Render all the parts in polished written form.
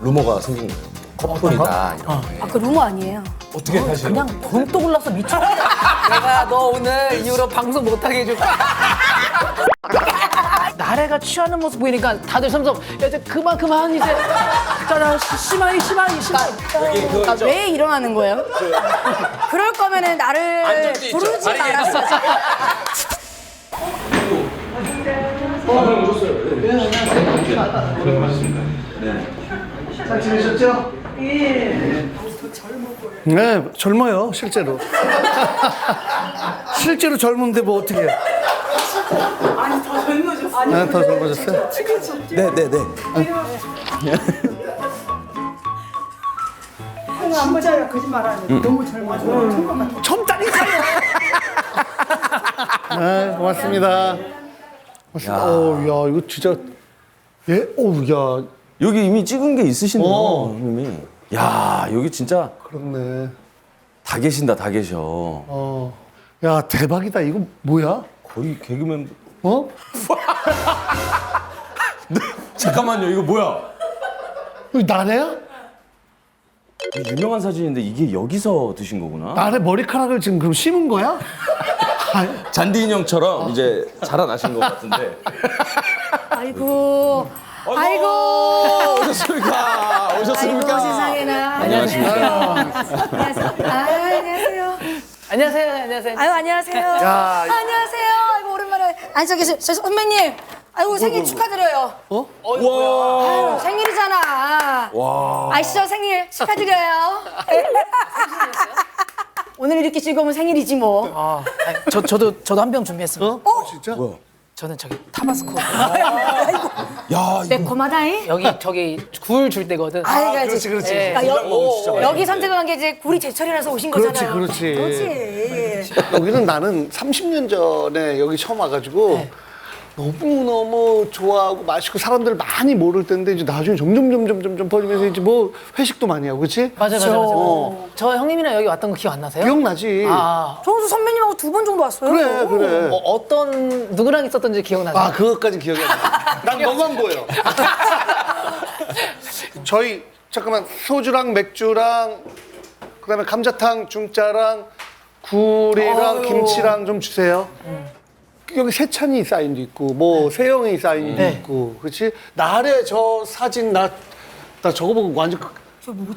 루머가 생긴 거예요. 커플이다 이런 게. 아, 그 루머 아니에요. 어떻게 다시? 그냥 돈또 골라서 미쳐. 내가 너 오늘 이후로 방송 못하게 해줄 거야. 나래가 취하는 모습 보이니까 다들 점점 야 이제 그만 이제 자나 심하이. 아, 왜 일어나는 거예요? 그럴 거면은 나를 부르지 말았어. 잘 지내셨죠? 예. 네, 젊어요, 실제로. 실제로 젊은데 뭐 어떻게 해요? 아니 더 젊어졌어. 네, 더 젊어졌어요? 네네네. 안 맞아요. 거짓말하는. 너무 젊어져. 젊다니까요! 네, 고맙습니다. 야, 이거 진짜. 예? 야, 여기 이미 찍은 게 있으시네요, 형님이. 야, 여기 진짜 그렇네. 다 계신다, 다 계셔. 야, 대박이다. 이거 뭐야? 거의 개그맨. 어? 잠깐만요, 이거 뭐야? 이거 나래야? 유명한 사진인데 이게 여기서 드신 거구나? 나래 머리카락을 지금 그럼 심은 거야? 아니, 잔디 인형처럼 이제 자라나신 것 같은데. 아이고. 아이고. 오셨습니까? 아이고, 오셨습니까? 세상에나. 안녕하세요. 안녕하세요. 아유, 안녕하세요. 야. 안녕하세요. 아이고, 오랜만에. 아니, 저기, 선배님. 아이고, 생일 축하드려요. 와. 아유, 생일이잖아. 와. 아시죠? 생일 축하드려요. 오늘 이렇게 즐거우면 생일이지 뭐. 저도 한 병 준비했습니다. 진짜? 뭐야? 저는 저기 타바스코. 야, 이거 매콤하다잉. 저기 굴 줄 때거든. 그렇지. 여기 선택한 게 이제 굴이 제철이라서 오신 거잖아요. 그렇지. 여기는 나는 30년 전에 여기 처음 와가지고 너무 좋아하고 맛있고 사람들 많이 모를 때인데 이제 나중에 점점 퍼지면서 이제 뭐 회식도 많이 하고, 그렇지? 맞아. 저 형님이랑 여기 왔던 거 기억 안 나세요? 기억나지? 정수 선배님하고 2번 정도 왔어요. 그래. 어떤 누구랑 있었던지 기억나세요? 아, 그것까지 기억이 안 나. 난 너만 보여. 저희 잠깐만 소주랑 맥주랑 그다음에 감자탕, 중짜랑 굴이랑 김치랑 좀 주세요. 여기 세찬이 사인도 있고 뭐 세영이 사인도 있고, 그렇지? 나래 저 사진 나 저거 보고 완전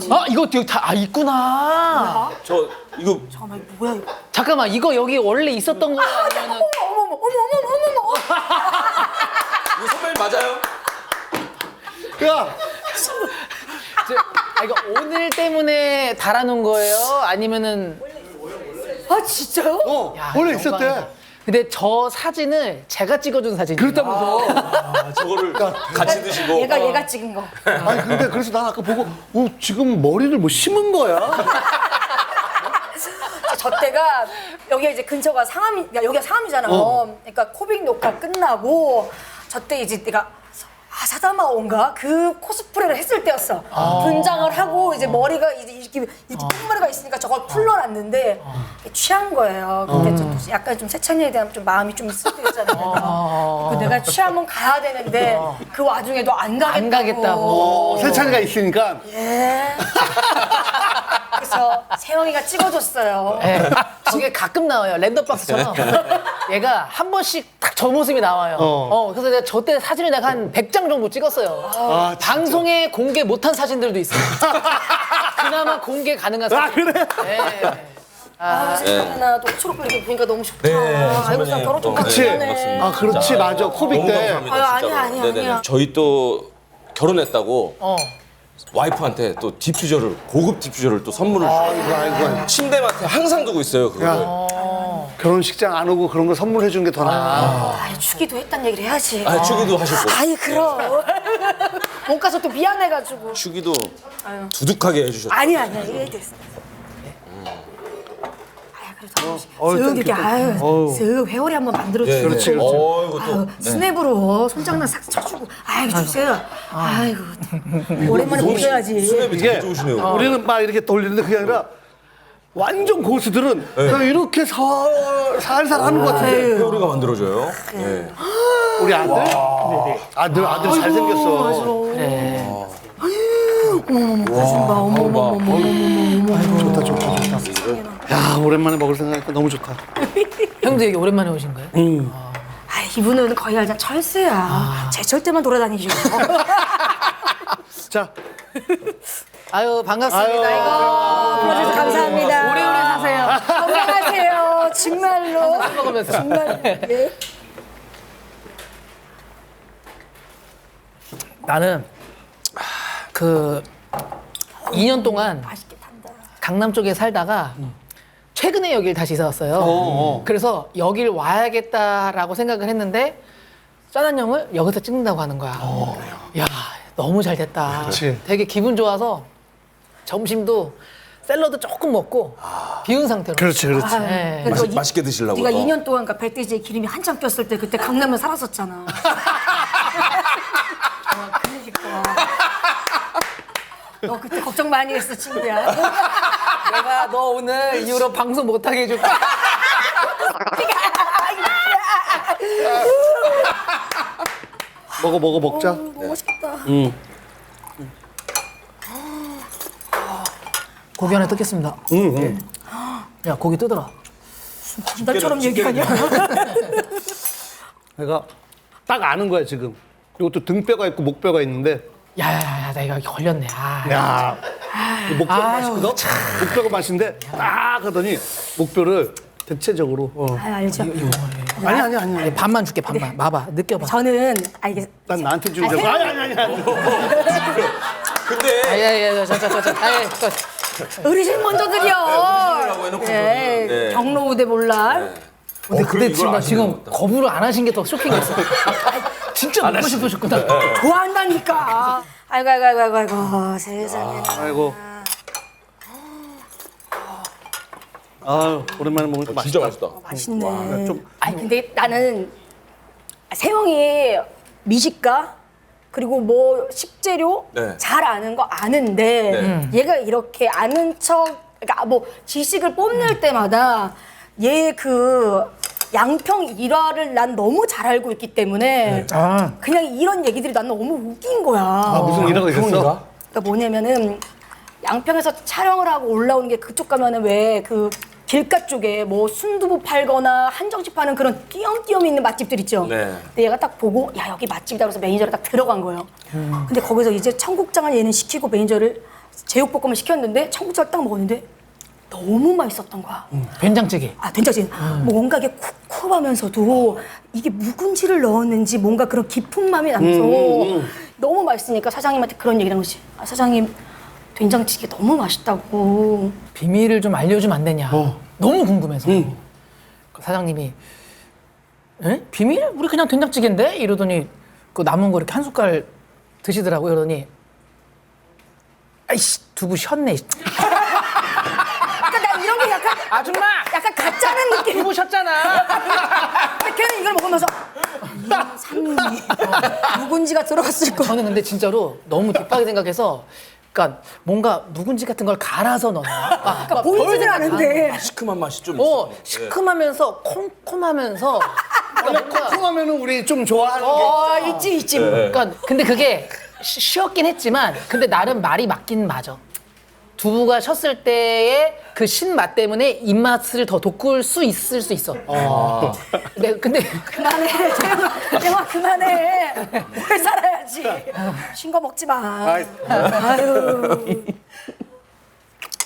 아 이거 다 있구나. 저 이거 잠깐만, 뭐야 이거? 잠깐만 이거 여기 원래 있었던 거야 아니면은? 어머머. 이거 선배님 맞아요? 야, 이거 오늘 때문에 달아놓은 거예요? 아니면은? 아, 진짜요? 야, 원래 영광이다. 있었대. 근데 저 사진을 제가 찍어준 사진이에요. 그렇다면서. 저거를 같이 드시고. 얘가 찍은 거. 아니 근데 그래서 난 아까 보고 지금 머리를 뭐 심은 거야? 저 때가 여기가 이제 근처가 상암이, 그러니까 여기가 상암이잖아요. 그러니까 코빅 녹화 끝나고 저 때 이제 내가 사다마온가 그 코스프레를 했을 때였어. 분장을 하고 이제 머리가 이제 이렇게 핀머리가 있으니까 저걸 풀러놨는데 취한 거예요. 근데 좀 약간 좀 세찬이에 대한 좀 마음이 좀 있을 때였잖아요. 내가 취하면 가야 되는데 그 와중에도 안 가겠다고. 세찬이가 있으니까. 예. 그래서 세영이가 찍어줬어요. 네. 저게 가끔 나와요. 랜덤박스처럼. 얘가 한 번씩 딱 저 모습이 나와요. 그래서 내가 저 때 사진을 내가 한 100장 정도 찍었어요. 방송에 공개 못한 사진들도 있어요. 그나마 공개 가능한 사진. 아, 그래? 네. 세찬아, 또 초록불 이렇게 보니까 너무 좋다. 네, 아이고, 나 선배님. 결혼 좀 그치? 하네. 아, 그렇지, 맞아. 코빅 너무 때. 감사합니다, 아유, 진짜로. 아니야. 네네네. 저희 또 결혼했다고 와이프한테 또 디퓨저를, 고급 디퓨저를 또 선물을 아이고. 침대맡에 항상 두고 있어요, 그거를. 결혼식장 안 오고 그런 거 선물해 주는 게 더 나아. 아이, 주기도 했단 얘기를 해야지. 축의도 하셨고. 아이, 그럼. 못 가서 또 미안해가지고. 축의도 두둑하게 해주셨죠. 아니야, 이게 됐어. 쓱 이렇게 쓱 회오리 한번 만들어주고 그렇지. 이것도. 스냅으로 손장난 싹 쳐주고 아이고 주세요. 아이고 오랜만에 보셔야지. 스냅이 이게 되게 좋으시네요. 우리는 막 이렇게 돌리는데 그게 아니라 완전 고수들은 그냥 이렇게 살살 하는 것 같은데. 회오리가 만들어져요. 네. 우리 아들? 아들 잘생겼어. 좋다, 좋다, 좋다. 야, 오랜만에 먹을 생각하니까 너무 좋다. 형도 여기 오랜만에 오신 거예요? 아, 이분은 거의 그냥 철새야. 제철 때만 돌아다니죠. 자, 아유 반갑습니다. 이거 불러주셔서 감사합니다. 오래오래 사세요. 건강하세요. 정말로. 먹으면서. 정말. 예. 나는 그 2년 동안 맛있게 탄다. 강남 쪽에 살다가 최근에 여길 다시 이사 왔어요. 그래서 여길 와야겠다라고 생각을 했는데 짜난 형을 여기서 찍는다고 하는 거야. 야 너무 잘 됐다. 그치. 되게 기분 좋아서 점심도 샐러드 조금 먹고 비운 상태로. 그렇지, 그렇지. 네. 그래서 맛있게 드시려고. 네가 2년 동안 그러니까 배돼지에 기름이 한참 꼈을 때 그때 강남에 살았었잖아. 그러니까. 너 그때 걱정 많이 했어, 친구야. 내가 너 오늘 이후로 방송 못하게 해줄 거야. 먹자. 너무 맛있겠다. 고기 하나 뜯겠습니다. 야 고기 뜯어라. 날처럼 얘기하냐? 내가 딱 아는 거야, 지금. 이것도 등뼈가 있고 목뼈가 있는데. 야야야 나 이거 걸렸네. 아. 야, 이 목뼈가 아유, 맛있거든? 목뼈가 맛있는데 딱 하더니 목뼈를 대체적으로. 아, 알죠. 아니. 반만 줄게 반만. 봐봐 느껴봐. 저는 이게 난 나한테 주는 줄 알고. 아니. 근데 아야야 저저 어르신 먼저 드려. 해놓고 예, 네. 경로우대 몰라. 근데 지금 나 지금 거부를 안 하신 게 더 쇼킹했어. 진짜 먹고 싶으셨구나. 좋아한다니까. 아이고 세상에. 아이고. 아유, 오랜만에 먹으니까 진짜 맛있다. 맛있다. 맛있네. 좀 아니 근데 나는 세영이 미식가 그리고 뭐 식재료 네. 잘 아는 거 아는데 얘가 이렇게 아는 척 그러니까 뭐 지식을 뽐낼 때마다 얘 그 양평 일화를 난 너무 잘 알고 있기 때문에 그냥 이런 얘기들이 난 너무 웃긴 거야. 아, 무슨 일화가 있었어? 그러니까 뭐냐면은 양평에서 촬영을 하고 올라오는 게 그쪽 가면은 왜 그 길가 쪽에 뭐 순두부 팔거나 한정식 파는 그런 띄엄띄엄 있는 맛집들 있죠. 네. 근데 얘가 딱 보고 야 여기 맛집이다 그래서 매니저를 딱 들어간 거예요. 근데 거기서 이제 청국장을 얘는 시키고 매니저를 제육볶음을 시켰는데 청국장을 딱 먹었는데 너무 맛있었던 거야. 된장찌개. 아 된장찌개. 뭔가 이게 쿰쿰하면서도 이게 묵은지를 넣었는지 뭔가 그런 깊은 맛이 나면서 너무 맛있으니까 사장님한테 그런 얘기를 한 거지. 아 사장님 된장찌개 너무 맛있다고. 비밀을 좀 알려주면 안 되냐. 너무 궁금해서. 그 사장님이 에? 비밀? 우리 그냥 된장찌개인데? 이러더니 그 남은 거 이렇게 한 숟갈 드시더라고. 이러더니 아이씨 두부 쉬었네. 그러니까 나 이런 게 약간 아줌마! 약간 가짜는 느낌. 두부 쉬었잖아. 근데 걔는 이걸 먹으면서 산미 묵은지가 들어갔을 거. 저는 근데 진짜로 너무 딥하게 생각해서 그러니까 뭔가 묵은지 같은 걸 갈아서 넣나. 그러니까 보이지는 않은데. 시큼한 맛이 좀 있어요. 시큼하면서 콩콩하면서 뭔가 콩하면은 우리 좀 좋아하는 게. 있지. 그러니까 근데 그게 쉬었긴 했지만 근데 나름 말이 맞긴 맞아. 두부가 쉬었을 때의 그 신맛 때문에 입맛을 더 돋굴 수 있을 수 있어. 근데 그만해. 대화 그만해. 오래 살아야지. 신 거 먹지 마. 아유.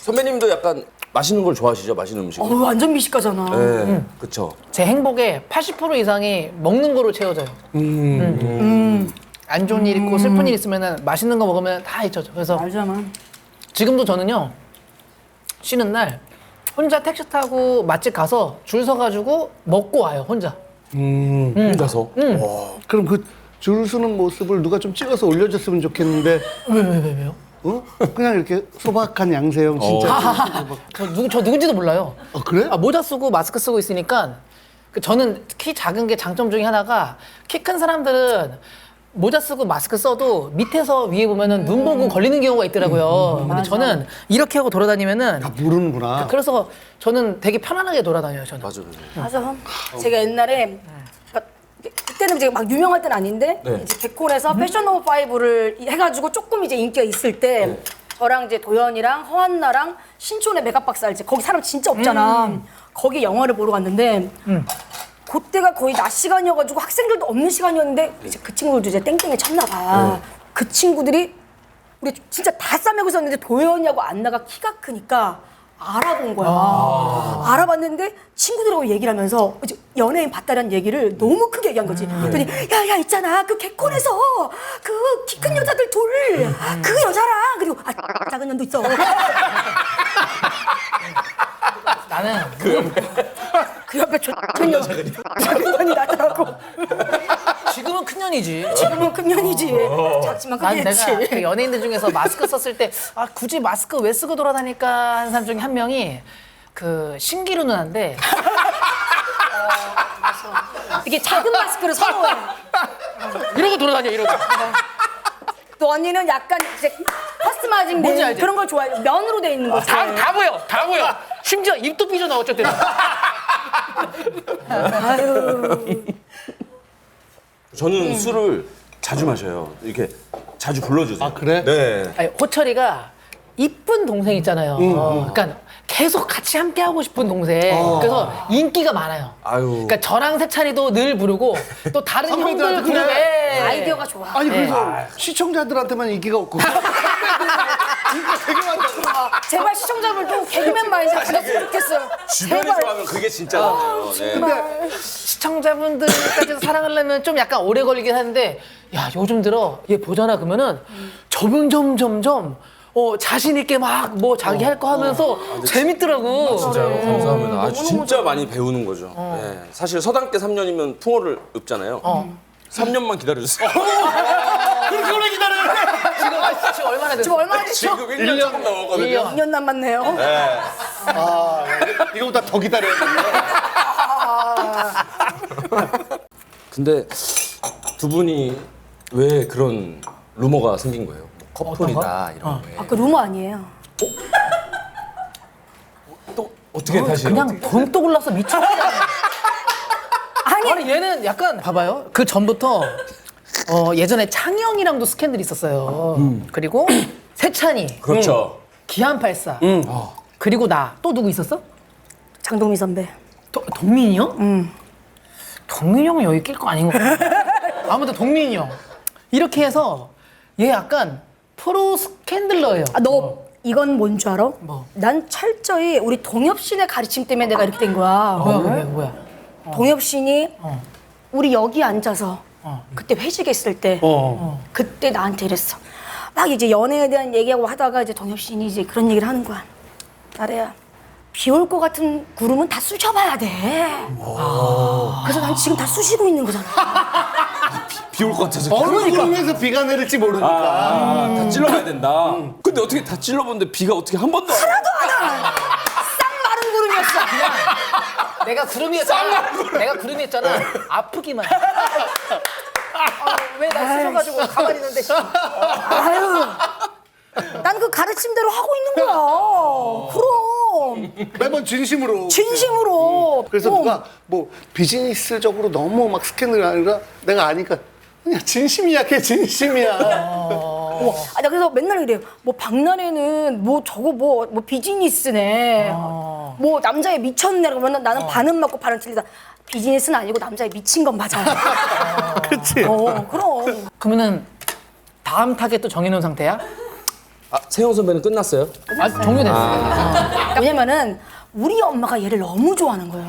선배님도 약간 맛있는 걸 좋아하시죠? 맛있는 음식. 완전 미식가잖아. 네, 그렇죠. 제 행복의 80% 이상이 먹는 거로 채워져요. 안 좋은 일 있고 슬픈 일 있으면은 맛있는 거 먹으면 다 잊혀져. 그래서 알잖아. 지금도 저는요 쉬는 날 혼자 택시 타고 맛집 가서 줄 서가지고 먹고 와요 혼자. 혼자서. 그럼 그 줄 서는 모습을 누가 좀 찍어서 올려줬으면 좋겠는데. 왜요? 어? 그냥 이렇게 소박한 양세형 진짜. 저 누군지도 몰라요. 그래? 모자 쓰고 마스크 쓰고 있으니까 저는 키 작은 게 장점 중에 하나가 키 큰 사람들은 모자 쓰고 마스크 써도 밑에서 위에 보면은 눈 보고 걸리는 경우가 있더라고요. 근데 저는 이렇게 하고 돌아다니면은 모르는구나. 그래서 저는 되게 편안하게 돌아다녀요. 저는. 맞아. 맞아. 제가 옛날에 그러니까 그때는 이제 막 유명할 때는 아닌데 네. 이제 개콘에서 패션 넘버 5를 해가지고 조금 이제 인기가 있을 때 저랑 이제 도연이랑 허한나랑 신촌의 메가박스 알지? 거기 사람 진짜 없잖아. 거기 영화를 보러 갔는데 그때가 거의 낮 시간이어가지고 학생들도 없는 시간이었는데 이제 그 친구들도 이제 땡땡에 쳤나 봐. 그 친구들이 우리 진짜 다 싸매고 있었는데 도연이하고 안나가 키가 크니까 알아본 거야. 알아봤는데 친구들하고 얘기를 하면서 이제 연예인 봤다는 얘기를 너무 크게 얘기한 거지. 그랬더니 야야 있잖아 그 개콘에서 그 키 큰 여자들 둘 그 여자랑 그리고 작은 년도 있어. 나는 그 옆에 작은 년이 나더라고. 지금은 큰 년이지. 지금은 큰 년이지. 작지만 난 크게 내가 했지. 그 연예인들 중에서 마스크 썼을 때 굳이 마스크 왜 쓰고 돌아다닐까 하는 사람 중에 한 명이 그 신기루 누나인데 이게 작은 마스크를 선호해. 이러고 돌아다녀 이러고. 또 언니는 약간 이제 커스터마이징 뭔지 된 알지? 그런 걸 좋아해. 면으로 돼 있는 거. 다 보여. 심지어 입도 삐져나와 어쩔 때는. 아유. 저는 술을 자주 마셔요. 이렇게 자주 불러주세요. 아, 그래? 네. 아니, 호철이가 이쁜 동생 있잖아요. 그러니까 계속 같이 함께 하고 싶은 동생. 그래서 인기가 많아요. 아유. 그러니까 저랑 세찬이도 늘 부르고 또 다른 형들 선배들한테 그래. 그룹에 아이디어가 좋아. 아니 그래서 시청자들한테만 인기가 없고 인기가 되게 많다고. 제발 시청자분도 개그맨 마인드 가졌으면 좋겠어요. 주변이 제발. 좋아하면 그게 진짜잖아요. 네. 정말. 시청자분들까지 사랑하려면 좀 약간 오래 걸리긴 하는데 야 요즘 들어 얘 보잖아 그러면은 점점 자신 있게 막 뭐 자기 할 거 하면서 재밌더라고. 진짜요? 감사합니다. 아주 진짜 많이 배우는 거죠. 네. 사실 서당계 3년이면 풍어를 읊잖아요. 3년만 기다려주세요. 그렇게 오래 기다려. 지금 얼마나 됐어? 지금 얼마나 됐죠? 지금 1년 조금 넘었거든요. 2년 남았네요. 네. 아 이거보다 더 기다려야 돼. 근데 두 분이 왜 그런 루머가 생긴 거예요? 커플이다 이런 거에. 그 루머 아니에요. 또 어떻게 다시 그냥 번뜩 올라서 미쳤잖아. 아니 얘는 약간 봐봐요. 그 전부터 예전에 창영이랑도 스캔들이 있었어요. 그리고 세찬이, 그렇죠. 기안84, 그리고 나 또 누구 있었어? 장동민 선배. 동민이 형? 동민이 형은 여기 낄 거 아닌 것 같아. 아무튼 동민이 형. 이렇게 해서 얘 약간 프로 스캔들러예요. 너 이건 뭔 줄 알아? 뭐? 난 철저히 우리 동엽 씨네 가르침 때문에 내가 이렇게 된 거야. 뭐야? 동엽 씨니 우리 여기 앉아서 그때 회식했을 때 그때 나한테 이랬어. 막 이제 연애에 대한 얘기하고 하다가 이제 동엽 씨니 이제 그런 얘기를 하는 거야. 나래야 비 올 것 같은 구름은 다 쑤셔봐야 돼. 그래서 난 지금 다 쑤시고 있는 거잖아. 비 올 것 같아서. 어느 구름에서 비가 내릴지 모르니까. 다 찔러봐야 된다. 근데 어떻게 다 찔러봤는데 비가 어떻게 한 번도 안 와? 싹 마른 구름이었어. 내가 구름이었잖아. 아프기만. 왜 날 쓰셔가지고 가만히 있는데. 아유, 난 그 가르침대로 하고 있는 거야. 그럼 매번 진심으로. 진심으로. 그래서 누가 뭐 비즈니스적으로 너무 막 스캔들 아니라 내가 아니까 그냥 진심이야, 걔 진심이야. 나 그래서 맨날 이래요. 뭐 박나래는 뭐 저거 뭐 비즈니스네. 뭐 남자에 미쳤네. 그러면 나는 반은 맞고 반은 틀리다. 비즈니스는 아니고 남자에 미친 건 맞아. 그렇지. 그럼. 그러면은 다음 타겟도 정해놓은 상태야? 세영 선배는 끝났어요? 종료됐어. 왜냐면은 우리 엄마가 얘를 너무 좋아하는 거예요.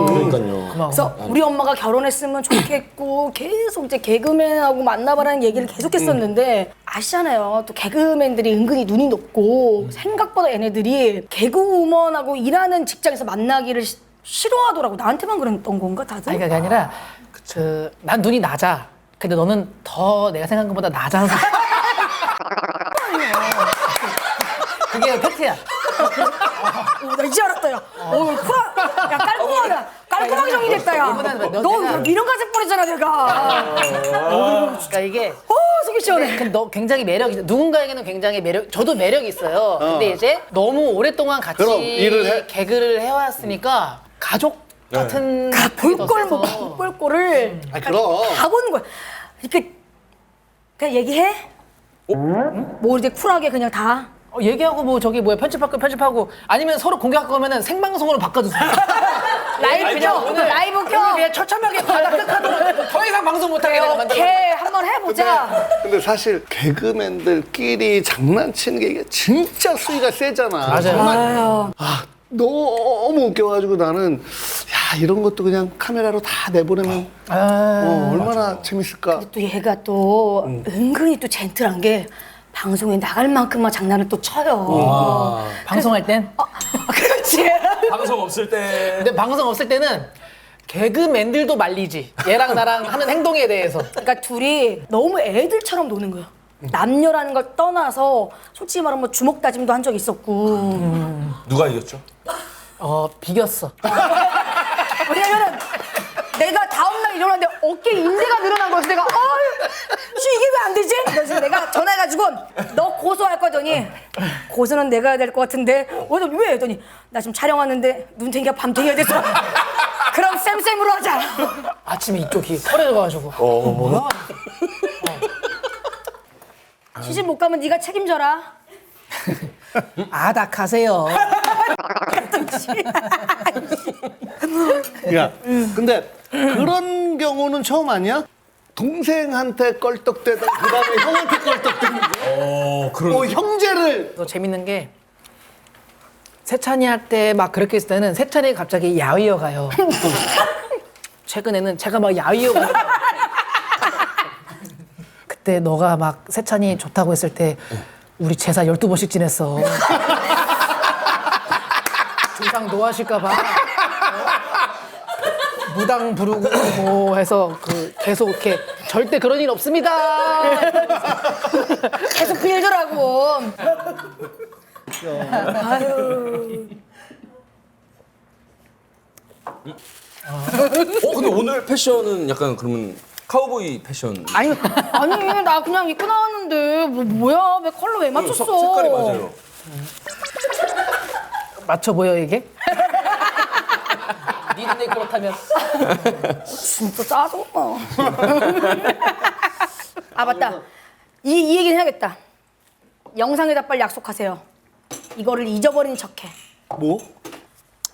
그러니까요. 그래서 우리 엄마가 결혼했으면 좋겠고 계속 이제 개그맨하고 만나봐라는 얘기를 계속했었는데 아시잖아요. 또 개그맨들이 은근히 눈이 높고 생각보다 얘네들이 개그우먼하고 일하는 직장에서 만나기를 싫어하더라고. 나한테만 그랬던 건가 다들? 아니 그게 아니라 난 눈이 낮아. 근데 너는 더 내가 생각한 것보다 낮아서. 그게 팩트야. 나 이제 알았다, 야. 야, 깔끔하게 정리됐다, 야. 이거는 너 미련 가질 뻔했잖아, 내가. 그러니까 이게 속이 시원해. 근데 너 굉장히 매력이 있어. 누군가에게는 굉장히 저도 매력이 있어요. 근데 이제 너무 오랫동안 같이 그럼 일을 해? 개그를 해왔으니까 가족 같은 볼꼴 뭐 볼꼴을 아 그럼. 다 보는 거야. 이렇게 그냥 얘기해. 뭐 이제 쿨하게 그냥 다. 얘기하고 뭐 저기 뭐야 편집할 거 편집하고 아니면 서로 공개할 거면은 생방송으로 바꿔주세요. 라이브 켜. 오늘 라이브 켜. 오늘 그냥 처참하게 바닥 끝하도록 더 이상 방송 못하게 내가 만들어. 오케이 한번 해보자. 근데 사실 개그맨들끼리 장난치는 게 이게 진짜 수위가 세잖아. 맞아요. 정말 아유. 너무 웃겨가지고 나는 야 이런 것도 그냥 카메라로 다 내보내면 얼마나 재밌을까. 또 얘가 또 은근히 또 젠틀한 게 방송에 나갈 만큼만 장난을 또 쳐요. 방송할 땐. 그렇지. 방송 없을 때. 근데 방송 없을 때는 개그맨들도 말리지. 얘랑 나랑 하는 행동에 대해서. 그러니까 둘이 너무 애들처럼 노는 거야. 남녀라는 걸 떠나서 솔직히 말하면 뭐 주먹 다짐도 한 적 있었고. 누가 이겼죠? 비겼어. 왜냐면은 내가 다음날 일어났는데 어깨 인대가 늘어난 거여서 내가 이게 왜 안 되지? 그래서 내가 전화해가지고 너 고소할 거더니 고소는 내가 해야 될 것 같은데 왜? 했더니 나 지금 촬영 왔는데 눈탱이가 밤탱이가 돼서 그럼 쌤으로 하자. 아침에 이쪽이 털어져가지고. 뭐야? 시집 못 가면 네가 책임져라. 아닥하세요. 야, 근데 그런 경우는 처음 아니야? 동생한테 껄떡대다 그다음에 형한테 껄떡대는 그런. 형제를 또 재밌는 게 세찬이 할 때 막 그렇게 했을 때는 세찬이가 갑자기 야위어 가요. 최근에는 제가 막 야위어 가요. 그때 너가 막 세찬이 좋다고 했을 때 우리 제사 12번씩 지냈어. 조상 노하실까봐 무당 부르고 뭐 해서 그 계속 이렇게 절대 그런 일 없습니다. 계속 빌더라고. 아유. 근데 오늘 패션은 약간 그러면 카우보이 패션. 아니 나 그냥 입고 나왔는데 뭐야 왜 컬러 왜 맞췄어? 색깔이 맞아요. 맞춰 보여 이게? 니네 그렇다면 진짜 짜증나. 아 맞다. 이 얘기는 해야겠다. 영상에다 빨리 약속하세요. 이거를 잊어버린 척해. 뭐?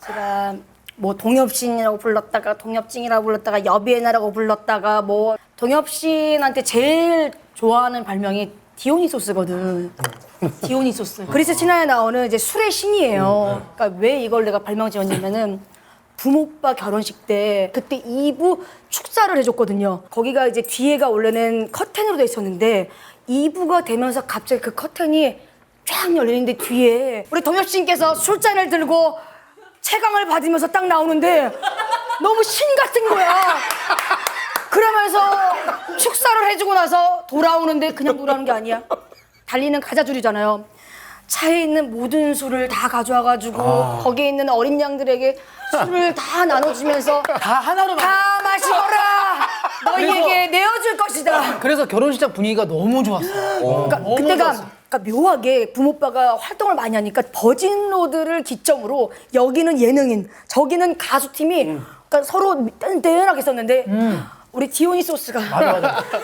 제가 뭐 동엽신이라고 불렀다가 동엽증이라고 불렀다가 여비에나라고 불렀다가 뭐 동엽신한테 제일 좋아하는 발명이 디오니소스거든. 디오니소스. 그리스 신화에 나오는 이제 술의 신이에요. 그러니까 왜 이걸 내가 발명 지었냐면은 부모오빠 결혼식 때 그때 2부 축사를 해줬거든요. 거기가 이제 뒤에가 원래는 커튼으로 돼 있었는데 2부가 되면서 갑자기 그 커튼이 쫙 열리는데 뒤에 우리 동엽신께서 술잔을 들고 채광을 받으면서 딱 나오는데 너무 신 같은 거야. 그러면서 축사를 해주고 나서 돌아오는데 그냥 돌아오는 게 아니야. 달리는 가자줄이잖아요. 차에 있는 모든 술을 다 가져와가지고 거기에 있는 어린 양들에게 술을 다 나눠주면서 다 하나로 다 마시거라. 너희에게 내어줄 것이다. 그래서 결혼식장 분위기가 너무 좋았어. 그러니까 너무 그때가 좋았어. 그러니까 묘하게 부모빠가 활동을 많이 하니까 버진로드를 기점으로 여기는 예능인, 저기는 가수팀이 그러니까 서로 떼연하게 썼는데 우리 디오니소스가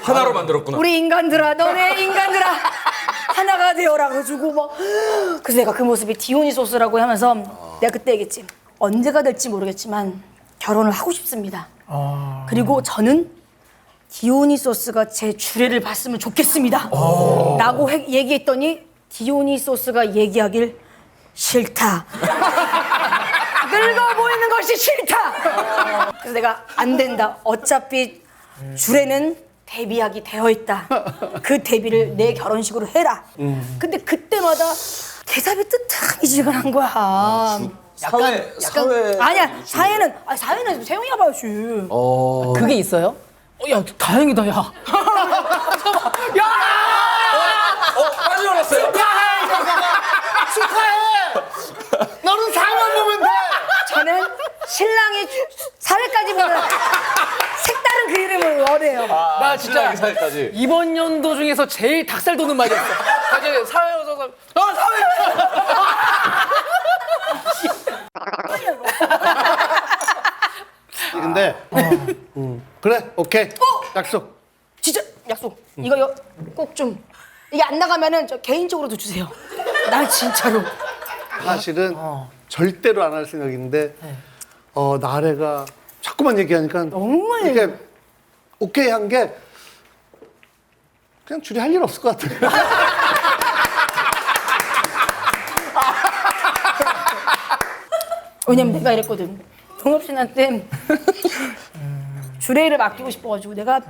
하나로 만들었구나. 우리 인간들아, 너네 인간들아 하나가 되어라 그래가지고 막 그래서 내가 그 모습이 디오니소스라고 하면서 내가 그때 얘기했지. 언제가 될지 모르겠지만 결혼을 하고 싶습니다. 그리고 저는 디오니소스가 제 주례를 봤으면 좋겠습니다. 라고 얘기했더니 디오니소스가 얘기하길 싫다. 늙어 보이는 것이 싫다. 그래서 내가 안 된다. 어차피 주례는 데뷔하기 되어 있다. 그 데뷔를 내 결혼식으로 해라. 근데 그때마다 대답이 뜨뜻미지근한 거야. 사회. 아니야 사회는 세영이가 봐야지. 그게 있어요? 야 다행이다 야. 야! 빠져나왔어요? 축하해! 너는 4만 보면 돼! 저는 신랑이 사회까지 보는 색다른 그 이름을 원해요. 나 진짜 사회까지. 이번 연도 중에서 제일 닭살 돋는 말이었어. 사실 사회 오셔서 사회. 오케이. 약속. 진짜 약속. 이거 꼭 좀 이게 안 나가면은 저 개인적으로도 주세요. 난 진짜로. 사실은 절대로 안 할 생각인데 나래가 자꾸만 얘기하니까 정말. 이게 오케이 한 게 그냥 줄이 할 일 없을 것 같아요. 왜냐면 내가 이랬거든. 동엽신한테 주례를 맡기고 싶어가지고 내가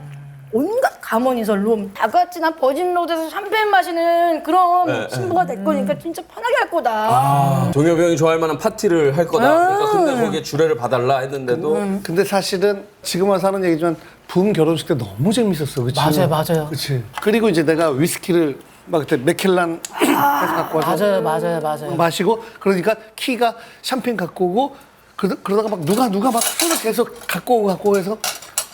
온갖 감언이설로 다 같이 난 버진로드에서 샴페인 마시는 그런 신부가 될 거니까 진짜 편하게 할 거다. 동엽이 형이 좋아할 만한 파티를 할 거다. 그러니까 근데 거기에 주례를 봐달라 했는데도 근데 사실은 지금 와서 하는 얘기지만 부흥 결혼식 때 너무 재밌었어, 그치? 맞아요. 그치. 그리고 이제 내가 위스키를 막 그때 맥켈란 해서 갖고 와서 맞아요. 마시고 그러니까 키가 샴페인 갖고 오고 그러다가 막 누가 막 술을 계속 갖고 오고 해서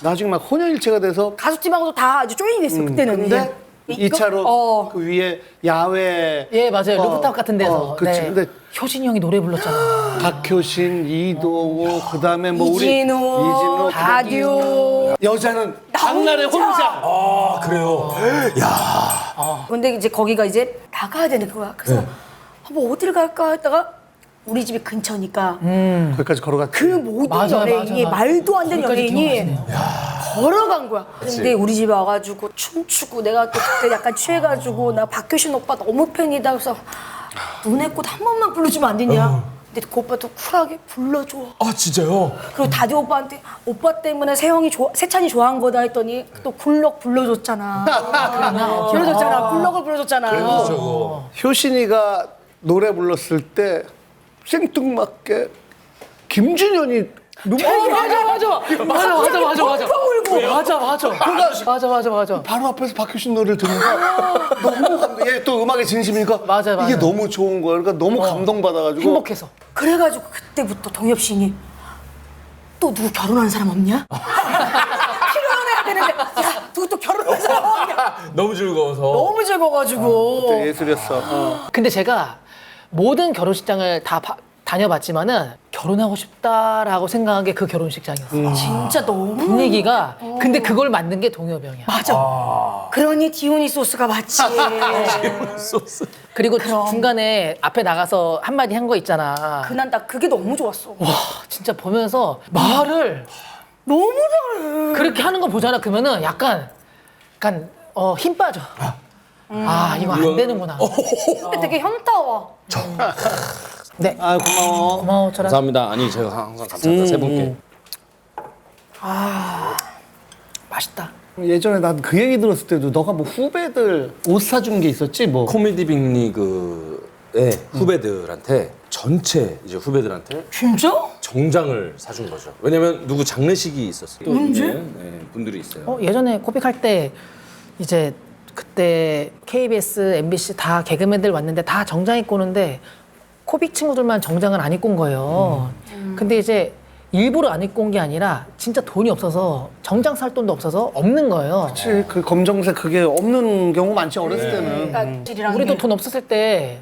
나중에 막 혼연일체가 돼서 가수팀하고도 다 아주 조인이 됐어 그때는. 근데 이거- 2차로 그 위에 야외 예, 맞아요. 루프탑 같은 데서. 그치. 네. 근데 효진이 형이 노래 불렀잖아. 박효신, 이동호, 그다음에 뭐 이진우, 이진우, 다듀. 여자는 장날에 혼자. 아 그래요. 근데 이제 거기가 이제 나가야 되는 거야. 그래서 뭐 어디를 갈까 했다가 우리 집이 근처니까 거기까지 걸어갔지. 그 모든 연예인이 말도 안 되는 거기까지 연예인이 걸어간 거야. 근데 우리 집에 와가지고 춤추고 내가 또 그때 약간 취해가지고 나 박효신 오빠 너무 팬이다. 그래서 눈에 꽃 한 번만 불러주면 안 되냐? 근데 그 오빠도 쿨하게 불러줘. 아 진짜요? 그리고 다디 오빠한테 오빠 때문에 세찬이 좋아한 거다 했더니 또 굴럭 불러줬잖아. 불러줬잖아. 굴럭을 불러줬잖아. 저거. 효신이가 노래 불렀을 때 생뚱맞게 김준현이 눈물이 맞아. 바로 앞에서 박효신 노래를 들으니까 너무 감동. 얘 또 음악에 진심이니까 맞아요. 이게 너무 좋은 거야. 그러니까 너무 감동받아가지고 행복해서. 그래가지고 그때부터 동엽신이 또 누구 결혼한 사람 없냐? 필요해야 되는데 야 누구 또 결혼한 사람 없냐? 너무 즐거워서. 너무 즐거워가지고 그때 예술이었어. 근데 제가 모든 결혼식장을 다 다녀봤지만은 결혼하고 싶다라고 생각한 게 그 결혼식장이었어. 진짜 너무 분위기가 근데 그걸 만든 게 동엽이 형이야. 맞아. 그러니 디오니소스가 맞지. 소스. 그리고 중간에 앞에 나가서 한마디 한 거 있잖아. 그난 나 그게 너무 좋았어. 와 진짜 보면서 말을 너무 잘해. 그렇게 하는 거 보잖아. 그러면은 약간 힘 빠져. 아 이거 안 되는구나. 근데 되게 현타와. 네. 아 고마워. 고마워 저랑. 감사합니다. 아니 제가 항상 감사합니다. 세 분께. 맛있다. 예전에 난 그 얘기 들었을 때도 너가 뭐 후배들 옷 사준 게 있었지 뭐. 코미디 빅리그의 후배들한테 전체 이제 후배들한테 진짜? 정장을 사준 거죠. 왜냐면 누구 장례식이 있었어요. 언제? 네, 분들이 있어요. 예전에 코빅할 때 이제 그때 KBS, MBC 다 개그맨들 왔는데 다 정장 입고 오는데 코빅 친구들만 정장을 안 입고 온 거예요. 근데 이제 일부러 안 입고 온 게 아니라 진짜 돈이 없어서 정장 살 돈도 없어서 없는 거예요. 그치, 그 검정색 그게 없는 경우 많지 어렸을 때는. 그러니까 질이랑 우리도 돈 없었을 때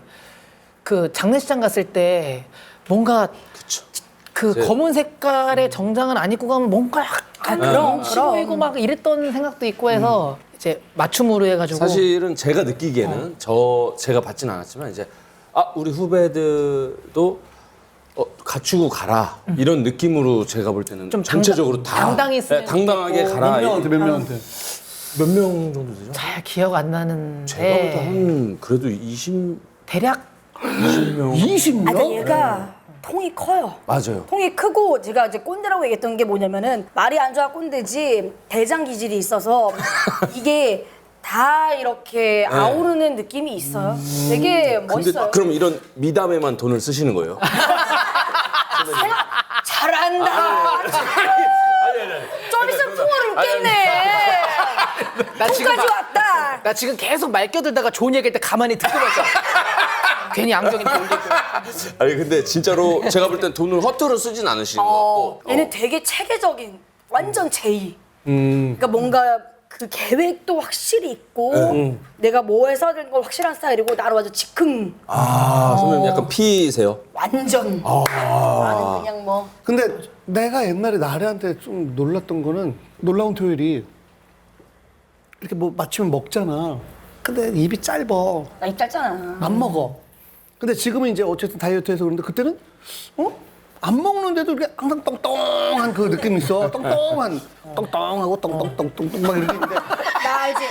그 장례식장 갔을 때 뭔가 그 검은 색깔의 정장을 안 입고 가면 뭔가 약간 그럼, 치보이고 막 이랬던 생각도 있고 해서 이제 맞춤으로 해가지고 사실은 제가 느끼기에는 제가 받진 않았지만 이제 우리 후배들도 갖추고 가라 이런 느낌으로 제가 볼 때는 좀 전체적으로 다 당당히 쓰는 당당하게 가라. 몇 명한테. 몇 명 정도 되죠? 잘 기억 안 나는데 제가 볼때 한 그래도 20명. 대략 20명? 근데 얘가 통이 커요. 맞아요. 통이 크고 제가 이제 꼰대라고 얘기했던 게 뭐냐면은 말이 안 좋아 꼰대지 대장 기질이 있어서 이게 다 이렇게 아우르는 느낌이 있어요. 되게 근데 멋있어요. 그럼 이런 미담에만 돈을 쓰시는 거예요? 잘한다. 좀 있으면 풍어를 웃겠네. 나 지금 끝까지 왔다. 나 지금 계속 말 껴들다가 좋은 얘기할 때 가만히 듣고 있어. 괜히 안경이 돌리고. 아니 근데 진짜로 제가 볼 땐 돈을 허투루 쓰진 않으시는 것 같고 얘는 되게 체계적인 완전 제이. 그러니까 뭔가 그 계획도 확실히 있고 내가 뭐 해서 된 걸 확실한 스타일이고 나로 아주 즉흥 선배님 약간 P세요? 완전 나는 그냥 뭐 근데 내가 옛날에 나래한테 좀 놀랐던 거는 놀라운 토요일이 이렇게 뭐 마치면 먹잖아. 근데 입이 짧아. 나 입 짧잖아. 안 먹어. 근데 지금은 이제 어쨌든 다이어트해서 그런데 그때는 안 먹는데도 이렇게 항상 똥똥한 그 느낌이 있어. 똥똥하고 똥똥똥똥똥 막 이렇게 있는데 나 알지?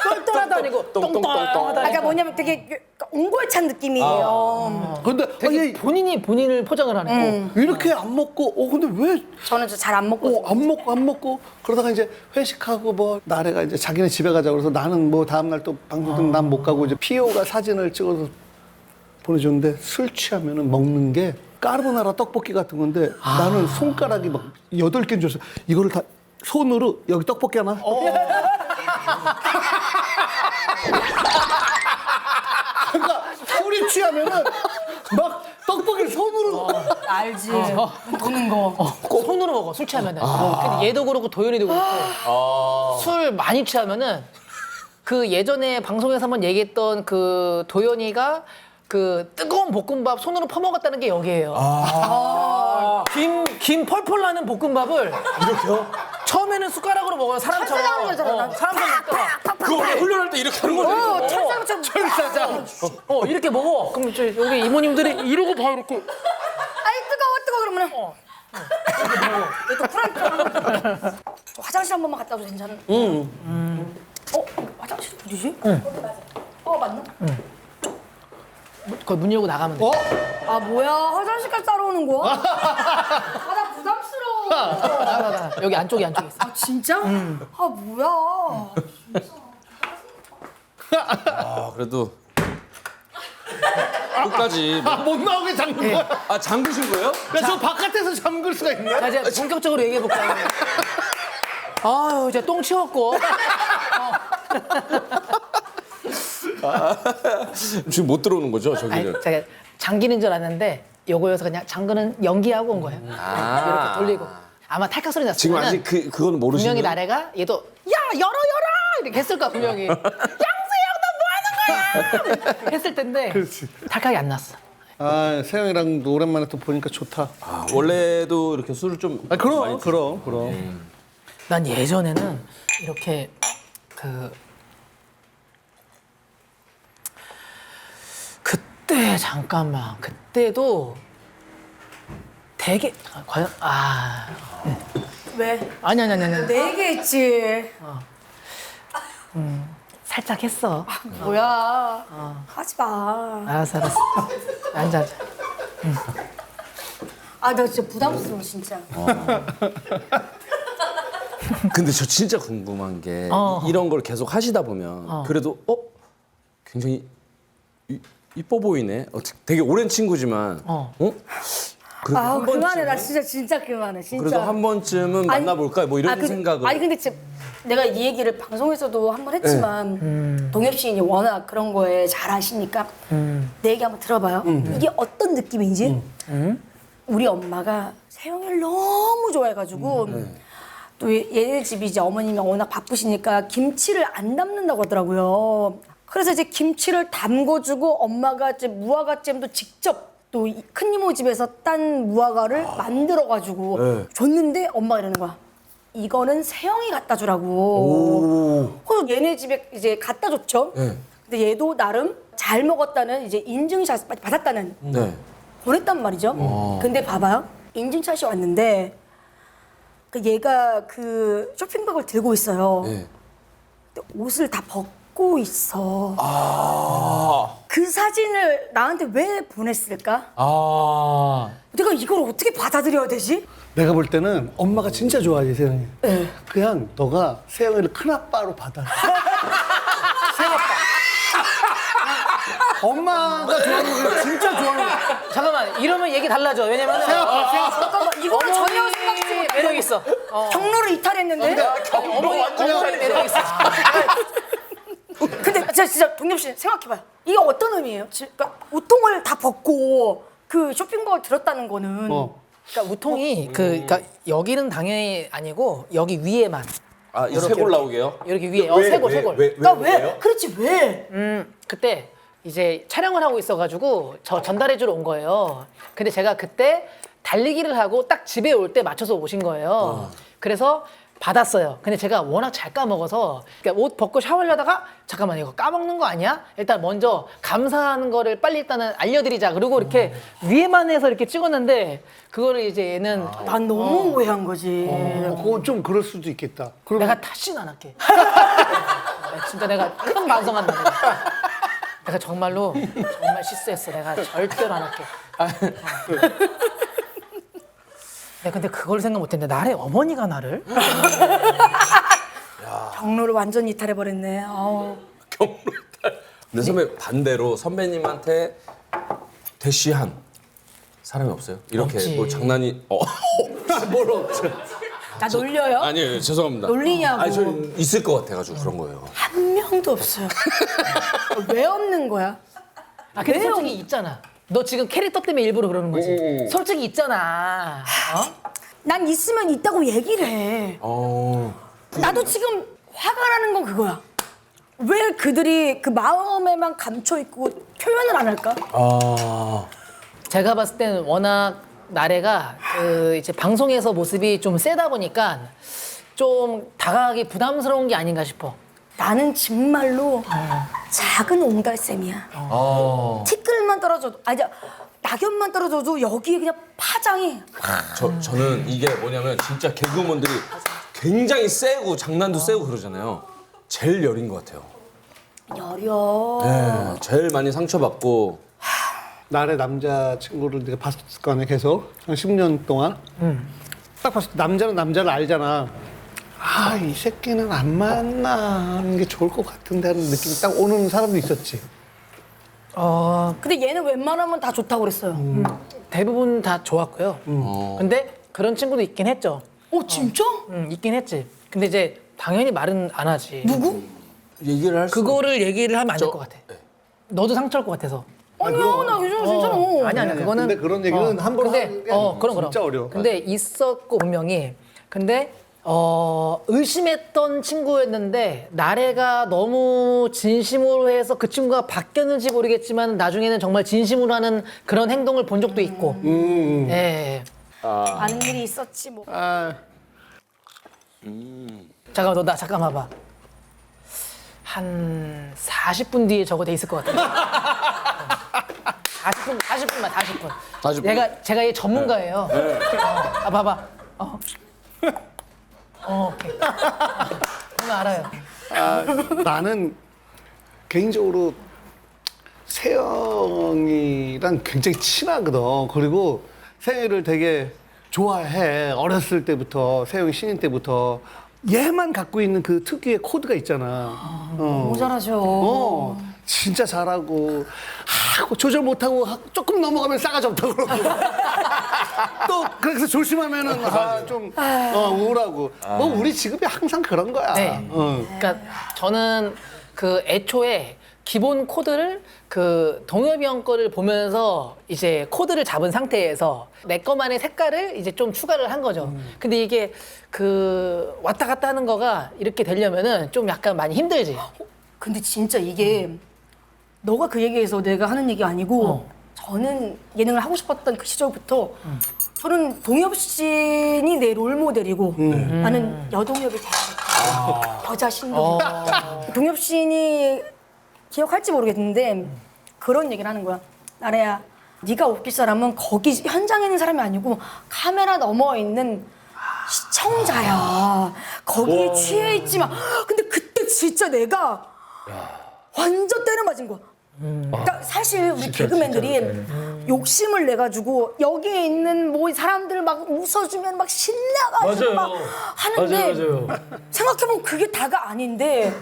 똘똘하다 아니고 똥똥하다. 그러니까 뭐냐면 되게 온고에 찬 느낌이에요. 근데 되게 본인이 본인을 포장을 하는 거. 이렇게 안 먹고 근데 왜 저는 잘 안 먹고 안 먹고 그러다가 이제 회식하고 뭐 나래가 이제 자기네 집에 가자고 그래서 나는 뭐 다음날 또 방송 난 못 가고 이제 피오가 사진을 찍어서 보내줬는데 술 취하면은 먹는 게 까르보나라 떡볶이 같은 건데 나는 손가락이 막 8개인 줄 알았어. 이거를 다 손으로 여기 떡볶이 하나. 그러니까 술이 취하면은 막 떡볶이를 손으로. 알지? 도는 거. 꼭 손으로 먹어 술 취하면은. 근데 얘도 그렇고 도현이도 그렇고 술 많이 취하면은 그 예전에 방송에서 한번 얘기했던 그 도현이가 그 뜨거운 볶음밥 손으로 퍼먹었다는 게 여기예요. 김 펄펄 나는 볶음밥을 이렇게요? 처음에는 숟가락으로 먹어요 사람처럼. 철사장으로 하잖아. 사람처럼 먹다가 그거 원래 훈련할 때 이렇게 하는 거죠? 철사장처럼 철사장. 이렇게 먹어. 그럼 저 여기 이모님들이 이러고 봐 이렇게. 아이 뜨거워 그러면은 또 프랑스 화장실 한 번만 갔다 와도 괜찮은? 화장실 어디지? 맞나? 거기 문 열고 나가면 돼. 아 뭐야 화장실까지 따라오는 거야? 나 부담스러워. 나가. 여기 안쪽에 있어. 아 진짜? 아 뭐야? 그래도 끝까지. 못 나오게 잠근 거야. 잠그신 거예요? 저 바깥에서 잠글 수가 있네. 자, 이제 본격적으로 얘기해 볼까요? 아유, 이제 똥 치웠고. 지금 못 들어오는 거죠, 저기는? 제가 잠기는 줄 알았는데 요거여서 그냥 잠그는 연기하고 온 거예요. 이렇게 돌리고. 아마 탈칵 소리 지금 났으면 아직 그건 모르시는 분명히 나래가 얘도 야 열어 이렇게 했을 거야 분명히. 양세형 너 뭐 하는 거야? 했을 텐데 탈칵이 안 났어. 세영이랑 오랜만에 또 보니까 좋다. 원래도 이렇게 술을 좀 그럼. 난 예전에는 이렇게 그때 잠깐만 그때도 되게 과연 왜? 아니 네 개 했지. 살짝 했어. 뭐야? 하지 마. 알았어. 앉아. 나 진짜 부담스러워 진짜. 근데 저 진짜 궁금한 게 이런 걸 계속 하시다 보면 그래도 굉장히 이뻐 보이네. 되게 오랜 친구지만 그래도 한 그만해. 번쯤은- 나 진짜 그만해. 진짜. 그래도 한 번쯤은 만나볼까 뭐 이런 생각을. 아니 근데 진짜 내가 이 얘기를 방송에서도 한 번 했지만 동엽 씨 워낙 그런 거에 잘 아시니까 내 얘기 한번 들어봐요. 이게 어떤 느낌인지. 우리 엄마가 세영이를 너무 좋아해가지고 또 얘네 집이 이제 어머님이 워낙 바쁘시니까 김치를 안 담는다고 하더라고요. 그래서 이제 김치를 담궈주고 엄마가 이제 무화과잼도 직접 또 큰 이모 집에서 딴 무화과를 만들어가지고 줬는데 엄마가 이러는 거야. 이거는 세영이 갖다 주라고. 그래서 얘네 집에 이제 갖다 줬죠. 근데 얘도 나름 잘 먹었다는 이제 인증샷 받았다는 보냈단 말이죠. 근데 봐봐요. 인증샷이 왔는데 얘가 그 쇼핑백을 들고 있어요. 근데 옷을 다 벗고 있어. 그 사진을 나한테 왜 보냈을까? 내가 이걸 어떻게 받아들여야 되지? 내가 볼 때는 엄마가 진짜 좋아하지 세영이. 그냥 너가 세영이를 큰아빠로 받아. 새아빠. 엄마가 좋아하는 거 진짜 좋아하는 거. 잠깐만 이러면 얘기 달라져. 왜냐면은 잠깐만 이거는 전혀 생각지 못. 매력 있어. 경로를 이탈했는데. 어머니 매력 있어. 근데 진짜 동엽 씨 생각해봐요. 이게 어떤 의미예요? 그러니까 우통을 다 벗고 그 쇼핑백을 들었다는 거는. 그러니까 우통이 그러니까 여기는 당연히 아니고 여기 위에만. 아, 이 쇄골 나오게요? 이렇게 위에 왜, 쇄골 왜, 쇄골. 왜, 나 왜, 왜? 왜요? 그렇지 왜? 그때 이제 촬영을 하고 있어가지고 저 전달해주러 온 거예요. 근데 제가 그때 달리기를 하고 딱 집에 올 때 맞춰서 오신 거예요. 그래서 받았어요. 근데 제가 워낙 잘 까먹어서 그러니까 옷 벗고 샤워를 하다가 잠깐만 이거 까먹는 거 아니야? 일단 먼저 감사하는 거를 빨리 일단은 알려드리자. 그리고 이렇게 위에만 해서 이렇게 찍었는데 그거를 이제 얘는 난 너무 오해한 거지. 그거 좀 그럴 수도 있겠다. 그럼 내가 다시는 안 할게. 진짜 내가 큰 반성한다. 내가 정말로 정말 실수했어. 내가 절대로 안 할게. 내가 근데 그걸 생각 못했는데 나의 어머니가 나를 경로를 완전히 이탈해버렸네. 아우. 근데 선배 반대로 선배님한테 대시한 사람이 없어요? 이렇게 없지. 뭐 장난이 뭘 없죠? 나 놀려요? 아니에요, 죄송합니다. 놀리냐고. 아니, 저 있을 것 같아가지고 그런 거예요. 한 명도 없어요. 왜 없는 거야? 아 근데 솔직히 있잖아. 너 지금 캐릭터 때문에 일부러 그러는 거지. 솔직히 있잖아. 어? 난 있으면 있다고 얘기를 해. 나도 지금 화가 나는 건 그거야. 왜 그들이 그 마음에만 감춰 있고 표현을 안 할까? 제가 봤을 때는 워낙 나래가 그 이제 방송에서 모습이 좀 세다 보니까 좀 다가가기 부담스러운 게 아닌가 싶어. 나는 정말로 작은 옹달샘이야. 티끌만 떨어져도 아니 낙엽만 떨어져도 여기에 그냥 파장이 저는 이게 뭐냐면 진짜 개그우먼들이 굉장히 세고 장난도 세고 그러잖아요. 제일 여린 것 같아요. 여려. 네, 제일 많이 상처받고. 나의 남자친구를 내가 봤을 거 아니야 계속 한 10년 동안 딱 봤을 때 남자는 남자를 알잖아. 아, 이 새끼는 안 만나는 게 좋을 것 같은데 하는 느낌이 딱 오는 사람도 있었지. 근데 얘는 웬만하면 다 좋다고 그랬어요. 대부분 다 좋았고요. 근데 그런 친구도 있긴 했죠. 진짜? 있긴 했지. 근데 이제 당연히 말은 안 하지. 누구? 얘기를 할 수. 그거를 얘기를 하면 안 될 것 같아. 너도 상처할 것 같아서. 아니야 나 괜찮아. 아니 그거는. 근데 그런 얘기는 함부로 근데 하기가 그럼 진짜 어려워. 근데 있었고 분명히. 근데 의심했던 친구였는데 나래가 너무 진심으로 해서 그 친구가 바뀌었는지 모르겠지만 나중에는 정말 진심으로 하는 그런 행동을 본 적도 있고. 예. 아는 일이 있었지 뭐. 잠깐만 나 잠깐 봐봐. 한 40분 뒤에 저거 돼 있을 것 같아. 40분. 40분. 제가 얘 전문가예요. 봐봐. 오케이. 그러면 알아요. 나는 개인적으로 세영이랑 굉장히 친하거든. 그리고 세영이를 되게 좋아해. 어렸을 때부터, 세영이 신인 때부터. 얘만 갖고 있는 그 특유의 코드가 있잖아. 너무 잘하죠. 진짜 잘하고, 조절 못하고, 조금 넘어가면 싸가지 없다고 그러고. 또, 그래서 조심하면은, 우울하고. 뭐, 우리 직업이 항상 그런 거야. 네. 그러니까 저는 그 애초에 기본 코드를 그 동엽이 형 거를 보면서 이제 코드를 잡은 상태에서 내 거만의 색깔을 이제 좀 추가를 한 거죠. 근데 이게 그 왔다 갔다 하는 거가 이렇게 되려면은 좀 약간 많이 힘들지. 근데 진짜 이게 너가 그 얘기해서 내가 하는 얘기 아니고 저는 예능을 하고 싶었던 그 시절부터 저는 동엽 씨니 내 롤모델이고 나는 여동엽이 돼야겠다. 여자 신동. 동엽 씨니 기억할지 모르겠는데 그런 얘기를 하는 거야. 나래야, 네가 웃길 사람은 거기 현장에 있는 사람이 아니고 카메라 너머에 있는 시청자야. 거기에 취해 있지 마. 근데 그때 진짜 내가 완전 때려 맞은 거야. 그러니까 사실 우리 개그맨들이 욕심을 내가지고 여기에 있는 뭐 사람들 막 웃어주면 막 신나가지고 막 하는데 생각해보면 그게 다가 아닌데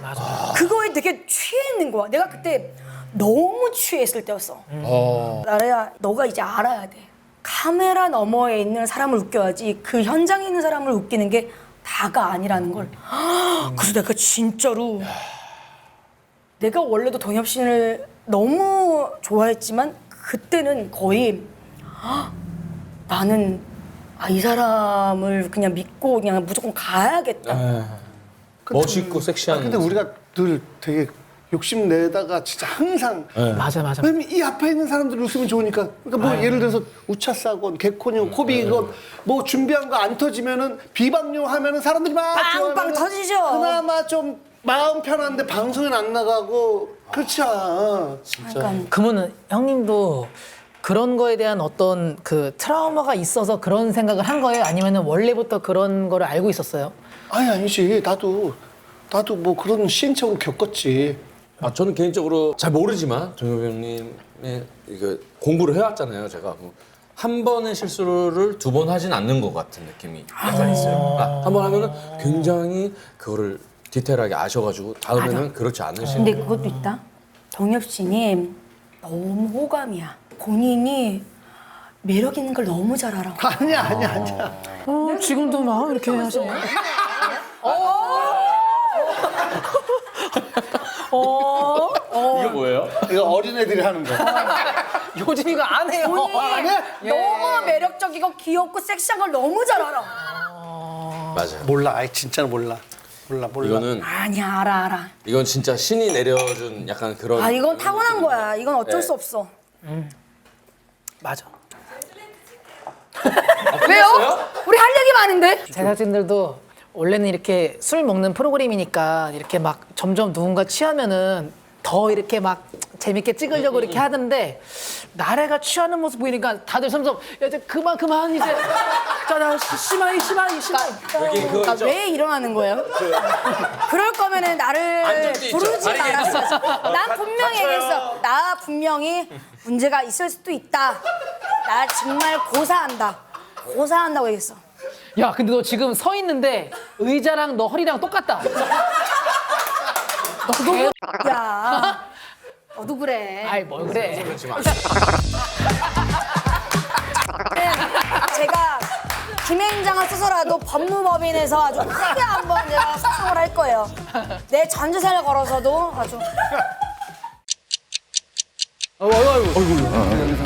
그거에 되게 취해 있는 거야. 내가 그때 너무 취했을 때였어. 나래야, 너가 이제 알아야 돼. 카메라 너머에 있는 사람을 웃겨야지 그 현장에 있는 사람을 웃기는 게 다가 아니라는 걸. 그래서 내가 진짜로 내가 원래도 동엽 씨를 너무 좋아했지만 그때는 거의 나는 이 사람을 그냥 믿고 그냥 무조건 가야겠다. 멋있고 섹시한. 근데 우리가 늘 되게 욕심내다가 진짜 항상 맞아. 왜냐면 이 앞에 있는 사람들 웃으면 좋으니까 그러니까 뭐 예를 들어서 우차사건 개콘이건 코빅이건 뭐 준비한 거 안 터지면은 비방용 하면은 사람들이 막 빵빵 좋아하면은 터지죠. 그나마 좀 마음 편한데 방송엔 안 나가고 그렇지 않아. 그러니까 그러면은 형님도 그런 거에 대한 어떤 그 트라우마가 있어서 그런 생각을 한 거예요? 아니면은 원래부터 그런 거를 알고 있었어요? 아니지 나도 뭐 그런 시행착오를 겪었지. 저는 개인적으로 잘 모르지만 정엽 형님의 이거 공부를 해왔잖아요. 제가 한 번의 실수를 두 번 하진 않는 것 같은 느낌이 약간 있어요. 한 번 하면은 굉장히 그거를 디테일하게 아셔가지고 다음에는 그렇지 않으시는. 근데 그것도 있다. 정엽 씨는 너무 호감이야. 본인이 매력 있는 걸 너무 잘 알아. 아니야. 지금도 막 이렇게 하시네. 이거 뭐예요? 이거 어린애들이 하는 거. 요즘 이거 안 해요. 본인이 너무 매력적이고 귀엽고 섹시한 걸 너무 잘 알아. 맞아요. 몰라. 아이 진짜로 몰라. 이거는 아니야, 알아. 이건 진짜 신이 내려준 약간 그런. 이건 타고난 거야. 이건 어쩔 네. 수 없어. 맞아. 왜요? 우리 할 얘기 많은데? 제작진들도 원래는 이렇게 술 먹는 프로그램이니까 이렇게 막 점점 누군가 취하면은 더 이렇게 막 재밌게 찍으려고 이렇게 하던데 나래가 취하는 모습 보이니까 다들 점점 야 이제 그만 이제 자나 심하이 여기 그거 있죠? 왜 일어나는 거예요? 그럴 거면은 나를 안전띠 있죠? 부르지 다리 말았어. 난 분명히 얘기했어. 나 분명히 문제가 있을 수도 있다. 나 정말 고사한다고 얘기했어. 야 근데 너 지금 서 있는데 의자랑 너 허리랑 똑같다. 야, 너도 그래. 아이 뭘 그래. 제가 김앤장을 써서라도 법무법인에서 아주 크게 한번 제가 소송을 할 거예요. 내 전 재산을 걸어서도 아주.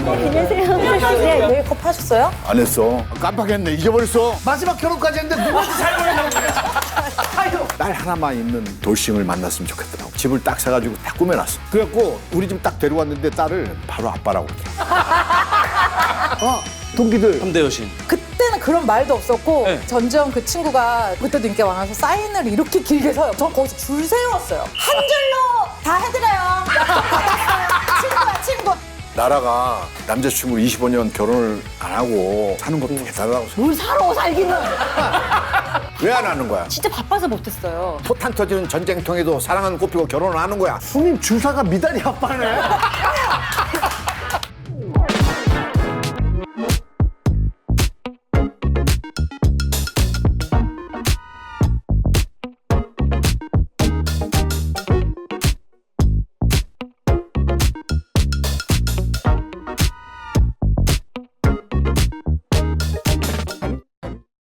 안녕하세요. 네, 왜 커피하셨어요? 안 했어. 깜빡했네. 잊어버렸어. 마지막 결혼까지 했는데 누구한테 잘 보내려고 그래. 딸 하나만 있는 돌싱을 만났으면 좋겠더라고. 집을 딱 사가지고 딱 꾸며놨어. 그래갖고 우리 집 딱 데려왔는데 딸을 바로 아빠라고 그러더라고. 동기들. 3대 여신. 그때는 그런 말도 없었고 전지현 그 친구가 그때도 인기가 많아서 사인을 이렇게 길게 서요. 저 거기서 줄 세웠어요. 한 줄로 다 해드려요. 친구야 친구. 나라가 남자친구 25년 결혼을 안 하고 사는 것도 대단하다고 생각해. 뭘 사러 살기는. 왜 안 하는 거야? 진짜 바빠서 못했어요. 포탄 터지는 전쟁통에도 사랑은 꼽히고 결혼을 하는 거야. 손님 주사가 미달이 아빠네.